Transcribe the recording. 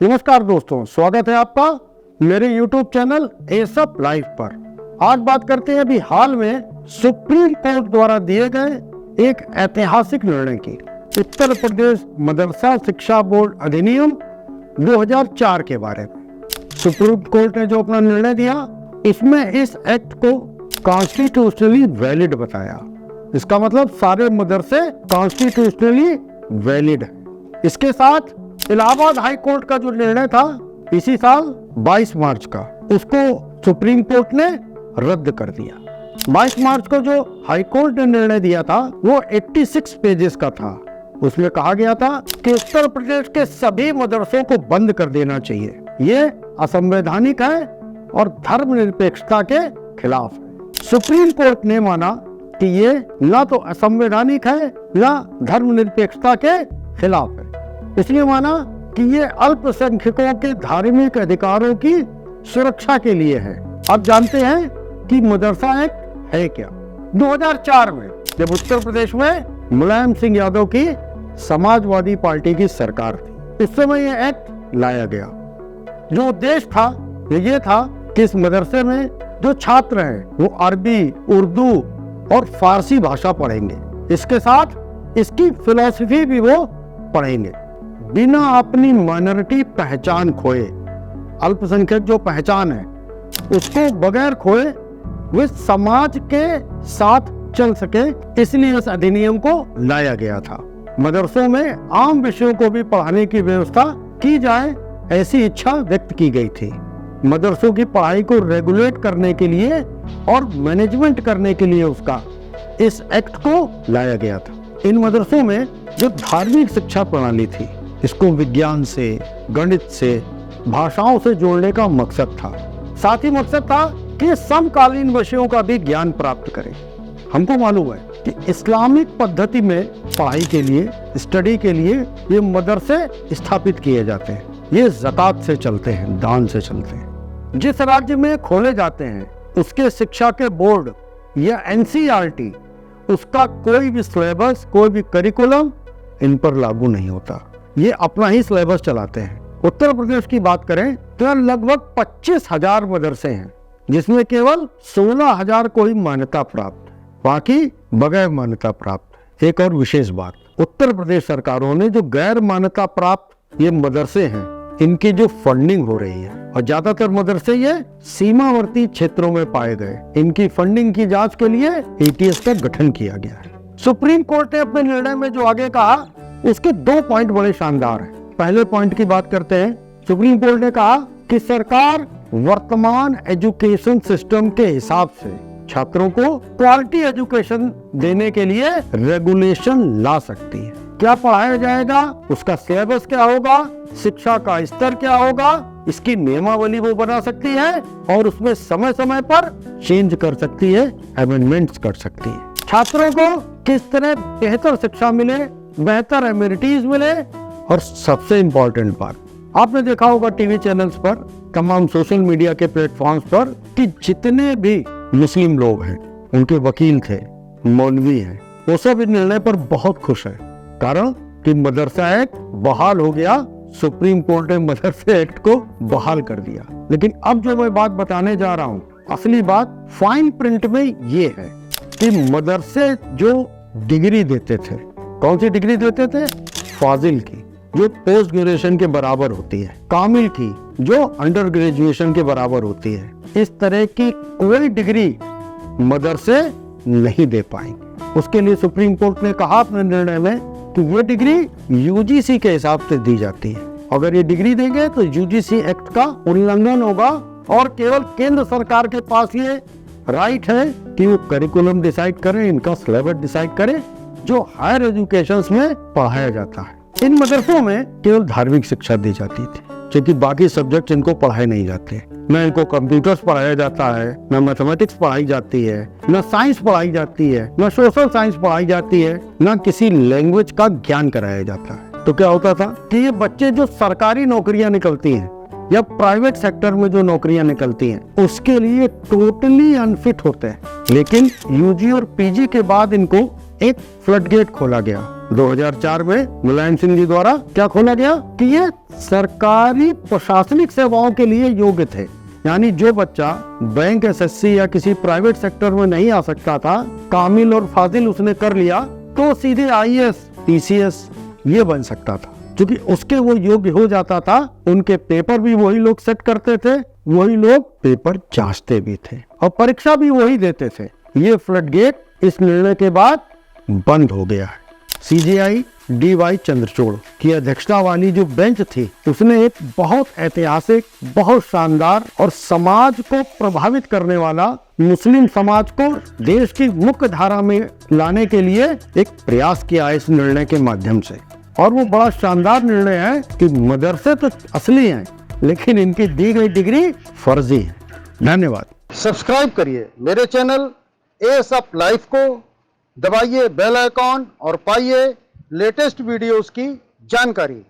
नमस्कार दोस्तों, स्वागत है आपका मेरे YouTube चैनल एसप लाइव पर। आज बात करते हैं अभी हाल में सुप्रीम कोर्ट द्वारा दिए गए एक ऐतिहासिक निर्णय की। उत्तर प्रदेश मदरसा शिक्षा बोर्ड अधिनियम 2004 के बारे में सुप्रीम कोर्ट ने जो अपना निर्णय दिया, इसमें इस एक्ट को कॉन्स्टिट्यूशनली वैलिड बताया। इसका मतलब सारे मदरसे कॉन्स्टिट्यूशनली वैलिड है। इसके साथ इलाहाबाद हाई कोर्ट का जो निर्णय था इसी साल 22 मार्च का, उसको सुप्रीम कोर्ट ने रद्द कर दिया। 22 मार्च को जो हाई कोर्ट ने निर्णय दिया था वो 86 पेजेस का था। उसमें कहा गया था कि उत्तर प्रदेश के सभी मदरसों को बंद कर देना चाहिए। ये असंवैधानिक है और धर्मनिरपेक्षता के खिलाफ है। सुप्रीम कोर्ट ने माना कि ये ना तो असंवैधानिक है ना धर्मनिरपेक्षता के खिलाफ है। इसलिए माना कि ये अल्पसंख्यकों के धार्मिक अधिकारों की सुरक्षा के लिए है। अब जानते हैं कि मदरसा एक्ट है क्या। 2004 में जब उत्तर प्रदेश में मुलायम सिंह यादव की समाजवादी पार्टी की सरकार थी, उस समय ये एक्ट लाया गया। जो उद्देश्य था ये था कि इस मदरसे में जो छात्र हैं वो अरबी, उर्दू और फारसी भाषा पढ़ेंगे। इसके साथ इसकी फिलॉसफी भी वो पढ़ेंगे, बिना अपनी माइनॉरिटी पहचान खोए। अल्पसंख्यक जो पहचान है उसको बगैर खोए वे समाज के साथ चल सके, इसलिए इस अधिनियम को लाया गया था। मदरसों में आम विषयों को भी पढ़ाने की व्यवस्था की जाए, ऐसी इच्छा व्यक्त की गई थी। मदरसों की पढ़ाई को रेगुलेट करने के लिए और मैनेजमेंट करने के लिए उसका इस एक्ट को लाया गया था। इन मदरसों में जो धार्मिक शिक्षा प्रणाली थी, इसको विज्ञान से, गणित से, भाषाओं से जोड़ने का मकसद था। साथ ही मकसद था कि समकालीन विषयों का भी ज्ञान प्राप्त करें। हमको मालूम है कि इस्लामिक पद्धति में पढ़ाई के लिए, स्टडी के लिए ये मदरसे स्थापित किए जाते हैं। ये ज़कात से चलते हैं, दान से चलते हैं। जिस राज्य में खोले जाते हैं उसके शिक्षा के बोर्ड या NCERT, उसका कोई भी सिलेबस, कोई भी करिकुलम इन पर लागू नहीं होता। ये अपना ही सिलेबस चलाते हैं। उत्तर प्रदेश की बात करें तो लगभग 25,000 मदरसे हैं, जिसमें केवल 16,000 को ही मान्यता प्राप्त है, बाकी बगैर मान्यता प्राप्त। एक और विशेष बात, उत्तर प्रदेश सरकारों ने जो गैर मान्यता प्राप्त ये मदरसे हैं, इनकी जो फंडिंग हो रही है, और ज्यादातर मदरसे ये सीमावर्ती क्षेत्रों में पाए गए, इनकी फंडिंग की जांच के लिए ATS का गठन किया गया है। सुप्रीम कोर्ट ने अपने निर्णय में जो आगे कहा, उसके 2 पॉइंट बड़े शानदार हैं। पहले पॉइंट की बात करते हैं। सुप्रीम कोर्ट ने कहा कि सरकार वर्तमान एजुकेशन सिस्टम के हिसाब से छात्रों को क्वालिटी एजुकेशन देने के लिए रेगुलेशन ला सकती है। क्या पढ़ाया जाएगा, उसका सिलेबस क्या होगा, शिक्षा का स्तर क्या होगा, इसकी नियमावली वो बना सकती है और उसमें समय समय पर चेंज कर सकती है, अमेंडमेंट्स कर सकती है। छात्रों को किस तरह बेहतर शिक्षा मिले, बेहतर एमिनिटीज मिले, और सबसे इम्पोर्टेंट बात, आपने देखा होगा टीवी चैनल्स पर, तमाम सोशल मीडिया के प्लेटफॉर्म्स पर, कि जितने भी मुस्लिम लोग हैं, उनके वकील थे, मौलवी हैं, वो सब इस निर्णय पर बहुत खुश है। कारण कि मदरसा एक्ट बहाल हो गया। सुप्रीम कोर्ट ने मदरसा एक्ट को बहाल कर दिया। लेकिन अब जो मैं बात बताने जा रहा हूँ, असली बात फाइन प्रिंट में ये है कि मदरसे जो डिग्री देते थे, कौन सी डिग्री देते थे? फाजिल की, जो पोस्ट ग्रेजुएशन के बराबर होती है, कामिल की, जो अंडर ग्रेजुएशन के बराबर होती है, इस तरह की कोई डिग्री मदरसे नहीं दे पाएंगे। उसके लिए सुप्रीम कोर्ट ने कहा अपने निर्णय में कि ये डिग्री UGC के हिसाब से दी जाती है। अगर ये डिग्री देंगे तो UGC एक्ट का उल्लंघन होगा और केवल केंद्र सरकार के पास ये राइट है कि वो करिकुलम डिसाइड करें, इनका सिलेबस डिसाइड करें जो हायर एजुकेशन में पढ़ाया जाता है। इन मदरसों में केवल धार्मिक शिक्षा दी जाती थी, क्योंकि बाकी सब्जेक्ट इनको पढ़ाए नहीं जाते। न इनको कंप्यूटर्स पढ़ाया जाता है, न मैथमेटिक्स पढ़ाई जाती है, न साइंस पढ़ाई जाती है, न सोशल साइंस पढ़ाई जाती है, न किसी लैंग्वेज का ज्ञान कराया जाता है। तो क्या होता था कि ये बच्चे जो सरकारी नौकरियां निकलती हैं या प्राइवेट सेक्टर में जो नौकरियां निकलती हैं, उसके लिए टोटली अनफिट होते हैं। लेकिन UG और PG के बाद इनको एक फ्लड गेट खोला गया 2004 में मुलायम सिंह जी द्वारा क्या खोला गया कि ये सरकारी प्रशासनिक सेवाओं के लिए योग्य थे। यानी जो बच्चा बैंक, एसएससी या किसी प्राइवेट सेक्टर में नहीं आ सकता था, कामिल और फाजिल उसने कर लिया, तो सीधे आईएएस, पीसीएस ये बन सकता था। क्योंकि उसके वो योग्य हो जाता था, उनके पेपर भी वही लोग सेट करते थे, वही लोग पेपर जांचते भी थे और परीक्षा भी वही देते थे। ये फ्लडगेट इस निर्णय के बाद बंद हो गया है। सीजेआई डीवाई चंद्रचूड़ की अध्यक्षता वाली जो बेंच थी, उसने एक बहुत ऐतिहासिक, बहुत शानदार और समाज को प्रभावित करने वाला, मुस्लिम समाज को देश की मुख्य धारा में लाने के लिए एक प्रयास किया इस निर्णय के माध्यम से। और वो बड़ा शानदार निर्णय है कि मदरसे तो असली हैं, लेकिन इनकी दी गई डिग्री फर्जी है। धन्यवाद। सब्सक्राइब करिए मेरे चैनल एएसएफ लाइव को, दबाइए बेल आइकॉन और पाइए लेटेस्ट वीडियोस की जानकारी।